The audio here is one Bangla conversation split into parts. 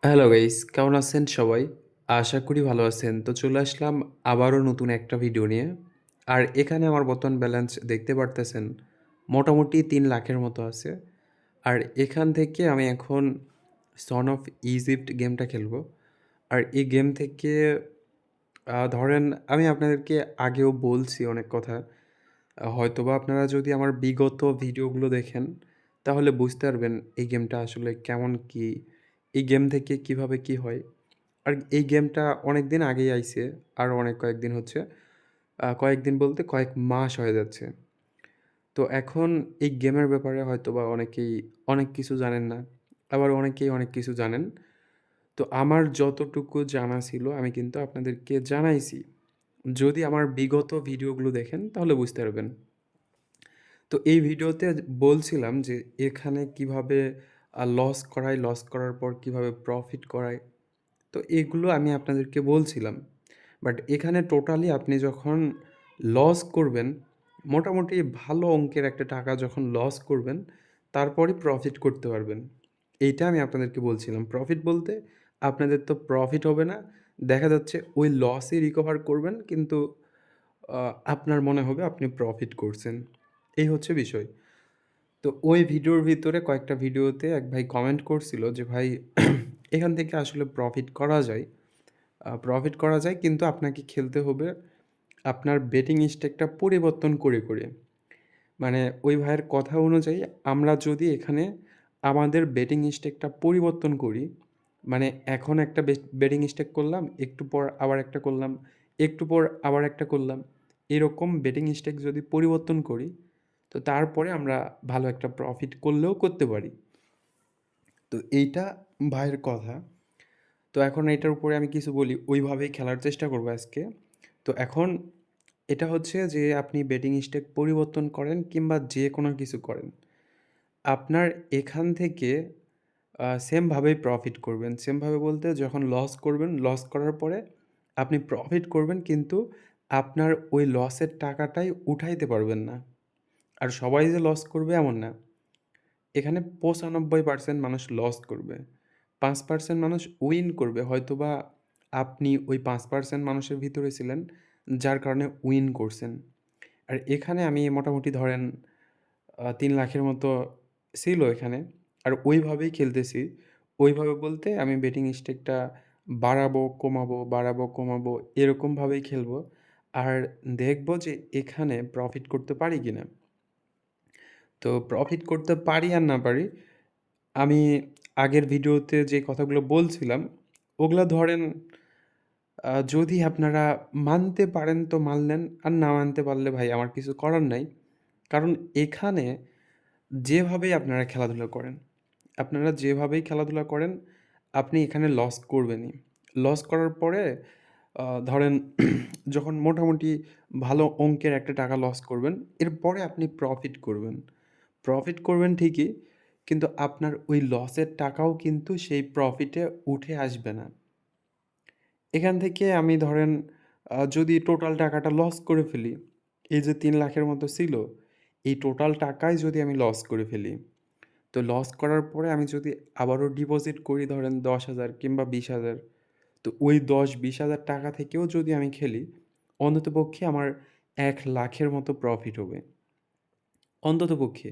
হ্যালো গাইস, কেমন আছেন সবাই? আশা করি ভালো আছেন। তো চলে আসলাম আবারও নতুন একটা ভিডিও নিয়ে। আর এখানে আমার বর্তমান ব্যালেন্স দেখতে পারতেছেন মোটামুটি ৩,০০,০০০ মতো আছে। আর এখান থেকে আমি এখন সন অফ ইজিপ্ট গেমটা খেলবো। আর এই গেম থেকে ধরেন আমি আপনাদেরকে আগেও বলছি অনেক কথা। হয়তোবা আপনারা যদি আমার বিগত ভিডিওগুলো দেখেন, তাহলে বুঝতে পারবেন এই গেমটা আসলে কেমন কি? এই গেম থেকে কিভাবে কি হয়? আর এই গেমটা অনেকদিন আগেই আইছে। আরও অনেক কয়েকদিন হচ্ছে। কয়েকদিন বলতে কয়েক মাস হয়ে যাচ্ছে। তো এখন এই গেমের ব্যাপারে হয়তোবা অনেকেই অনেক কিছু জানেন না। আবার অনেকেই অনেক কিছু জানেন। তো আমার যতটুকু জানা ছিল আমি কিন্তু আপনাদেরকে জানাইছি। যদি আমার বিগত ভিডিওগুলো দেখেন তাহলে বুঝতে পারবেন। তো এই ভিডিওতে বলছিলাম যে এখানে কিভাবে লস করায়, লস করার পর কিভাবে প্রফিট করায়। তো এগুলো আমি আপনাদেরকে বলছিলাম। বাট এখানে টোটালি আপনি যখন লস করবেন, মোটামুটি ভালো অঙ্কের একটা টাকা যখন লস করবেন, তারপরই প্রফিট করতে পারবেন। এইটা আমি আপনাদেরকে বলছিলাম। প্রফিট বলতে আপনাদের তো প্রফিট হবে না। দেখা যাচ্ছে ওই লসই রিকভার করবেন কিন্তু আ আপনার মনে হবে আপনি প্রফিট করছেন। এই হচ্ছে বিষয়। তো ওই ভিডিওর ভিতরে কয়েকটা ভিডিওতে এক ভাই কমেন্ট করছিল যে, "ভাই এখান থেকে আসলে প্রফিট করা যায়। প্রফিট করা যায় কিন্তু আপনাকে খেলতে হবে আপনার বেটিং স্টেকটা পরিবর্তন করে, করে।" মানে ওই ভাইয়ের কথা অনুযায়ী আমরা যদি এখানে আমাদের বেটিং স্টেকটা পরিবর্তন করি, মানে এখন একটা বেটিং স্টেক করলাম, একটু পর আবার একটা করলাম, একটু পর আবার একটা করলাম। এরকম বেটিং স্টেক যদি পরিবর্তন করি, তো তারপরে আমরা ভালো একটা প্রফিট করলেও করতে পারি। তো এইটা ভাইয়ের কথা। তো এখন এটার উপরে আমি কিছু বলি, ওইভাবেই খেলার চেষ্টা করব আজকে। তো এখন এটা হচ্ছে যে আপনি বেটিং স্টেক পরিবর্তন করেন কিংবা যে কোনো কিছু করেন। আপনার এখান থেকে সেমভাবেই প্রফিট করবেন। সেমভাবে বলতে যখন লস করবেন, লস করার পরে আপনি প্রফিট করবেন কিন্তু আপনার ওই লসের টাকাটাই উঠাইতে পারবেন না। আর সবাই যে লস করবে এমন না। এখানে ৯৫% মানুষ লস করবে। ৫% মানুষ উইন করবে। হয়তোবা আপনি ওই ৫% মানুষের ভিতরে ছিলেন, যার কারণে উইন করছেন। আর এখানে আমি মোটামুটি ধরেন ৩,০০,০০০ এর মতো ছিল এখানে। আর ওইভাবেই খেলতেছি। ওইভাবে বলতে আমি বেটিং স্টেকটা বাড়াবো, কমাবো, বাড়াবো, কমাবো এরকমভাবেই খেলবো। আর দেখব যে এখানে প্রফিট করতে পারি কিনা। তো প্রফিট করতে পারি আর না পারি, আমি আগের ভিডিওতে যে কথাগুলো বলছিলাম, ওগুলা ধরেন যদি আপনারা মানতে পারেন তো মানলেন, আর না মানতে পারলে ভাই আমার কিছু করার নাই। কারণ এখানে যেভাবেই আপনারা খেলাধুলা করেন, আপনারা যেভাবেই খেলাধুলা করেন, আপনি এখানে লস করবেনই। লস করার পরে ধরেন যখন মোটামুটি ভালো অঙ্কের একটা টাকা লস করবেন, এরপরে আপনি প্রফিট করবেন। প্রফিট করবেন ঠিকই, কিন্তু আপনার ওই লসের টাকাও কিন্তু সেই প্রফিটে উঠে আসবে না। এখান থেকে আমি ধরেন যদি টোটাল টাকাটা লস করে ফেলি, এই যে ৩,০০,০০০ এর মতো ছিল, এই টোটাল টাকাই যদি আমি লস করে ফেলি, তো লস করার পরে আমি যদি আবারও ডিপোজিট করি ধরেন ১০,০০০ কিংবা ২০,০০০, তো ওই ১০-২০,০০০ টাকা থেকেও যদি আমি খেলি, অন্ততপক্ষে আমার ১,০০,০০০ এর মতো প্রফিট হবে। অন্ততপক্ষে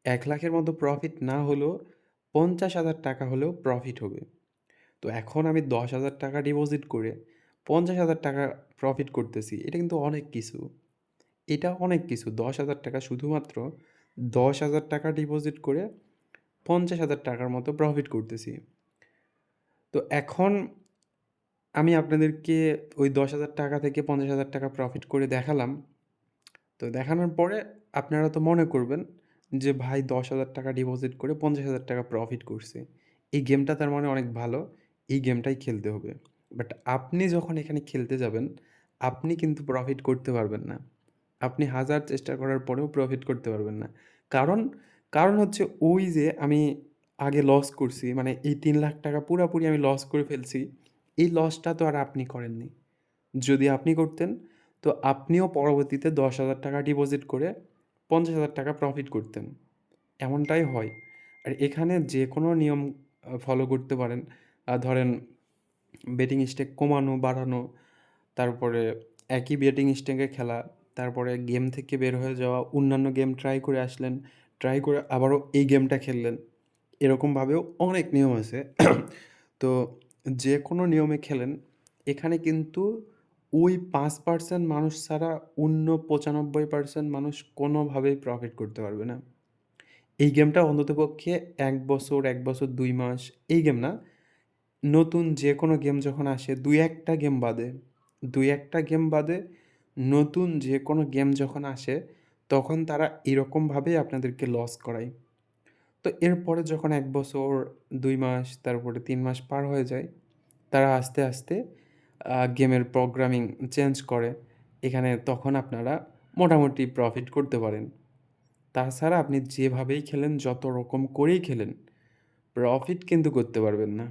১,০০,০০০ এর মতো প্রফিট না হলেও ৫০,০০০ টাকা হলেও প্রফিট হবে। তো এখন আমি ১০,০০০ টাকা ডিপোজিট করে ৫০,০০০ টাকা প্রফিট করতেছি। এটা কিন্তু অনেক কিছু। এটা অনেক কিছু। ১০,০০০ টাকা শুধুমাত্র ১০,০০০ টাকা ডিপোজিট করে ৫০,০০০ টাকার মতো প্রফিট করতেছি। তো এখন আমি আপনাদেরকে ওই ১০,০০০ টাকা থেকে ৫০,০০০ টাকা প্রফিট করে দেখালাম। তো দেখানোর পরে আপনারা তো মনে করবেন যে ভাই ১০,০০০ টাকা ডিপোজিট করে ৫০,০০০ টাকা প্রফিট করছে। এই গেমটা তার মানে অনেক ভালো। এই গেমটাই খেলতে হবে। বাট আপনি যখন এখানে খেলতে যাবেন, আপনি কিন্তু প্রফিট করতে পারবেন না। আপনি হাজার চেষ্টা করার পরেও প্রফিট করতে পারবেন না। কারণ, কারণ হচ্ছে ওই যে আমি আগে লস করছি মানে এই ৩,০০,০০০ টাকা পুরাপুরি আমি লস করে ফেলছি। এই লসটা তো আর আপনি করেননি। যদি আপনি করতেন, তো আপনিও পরবর্তীতে ১০,০০০ টাকা ডিপোজিট করে ৫০,০০০ টাকা প্রফিট করতেন। এমনটাই হয়। আর এখানে যেকোনো নিয়ম ফলো করতে পারেন। ধরেন বেটিং স্টেক কমানো, বাড়ানো, তারপরে একই বেটিং স্টেকে খেলা, তারপরে গেম থেকে বের হয়ে যাওয়া, অন্যান্য গেম ট্রাই করে আসলেন, ট্রাই করে আবারও এই গেমটা খেললেন। এরকমভাবেও অনেক নিয়ম আছে। তো যে কোনো নিয়মে খেলেন, এখানে কিন্তু ওই 5% মানুষ ছাড়া অন্য 95% মানুষ কোনোভাবেই প্রফিট করতে পারবে না। এই গেমটা অন্ততপক্ষে ১ বছর, ১ বছর ২ মাস এই গেম না, নতুন যে কোনো গেম যখন আসে ২-১টা গেম বাদে, ২-১টা গেম বাদে নতুন যে কোনো গেম যখন আসে, তখন তারা এরকমভাবেই আপনাদেরকে লস করায়। তো এরপরে যখন ১ বছর, ২ মাস, তারপরে ৩ মাস পার হয়ে যায়, তারা আস্তে, আস্তে গেমের প্রোগ্রামিং চেঞ্জ করে। এখানে তখন আপনারা মোটামুটি প্রফিট করতে পারেন। তাছাড়া আপনি যেভাবেই খেলেন, যত রকম করেই খেলেন, প্রফিট কিন্তু করতে পারবেন না।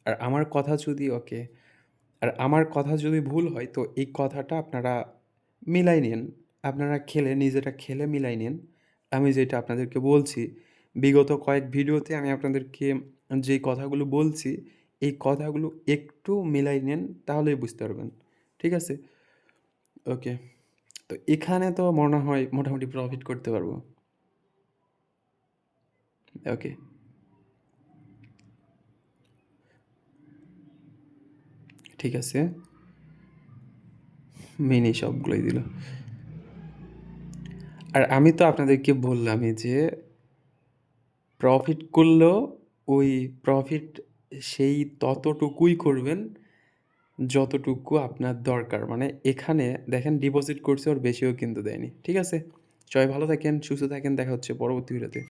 আর আমার কথা যদি ওকে, আর আমার কথা যদি ভুল হয় তো এই কথাটা আপনারা মিলাই নিন। আপনারা খেলে নিজেরা খেলে মিলাই নিন। আমি যেটা আপনাদেরকে বলছি, বিগত কয়েক ভিডিওতে আমি আপনাদেরকে যেই কথাগুলো বলছি, এই কথাগুলো একটু মিলাই নেন তাহলেই বুঝতে পারবেন। ঠিক আছে? ওকে। তো এখানে তো মনে হয় মোটামুটি প্রফিট করতে পারবো। ওকে, ঠিক আছে। মিনি সবগুলোই দিল। আর আমি তো আপনাদেরকে বললামই যে প্রফিট করলেও ওই প্রফিট সেই ততটুকুই করবেন যতটুকু আপনার দরকার। মানে এখানে দেখেন ডিপোজিট করছে ওর বেশিও কিন্তু দেয়নি। ঠিক আছে? সবাই ভালো থাকেন, সুস্থ থাকেন। দেখা হচ্ছে পরবর্তী ভিডিওতে।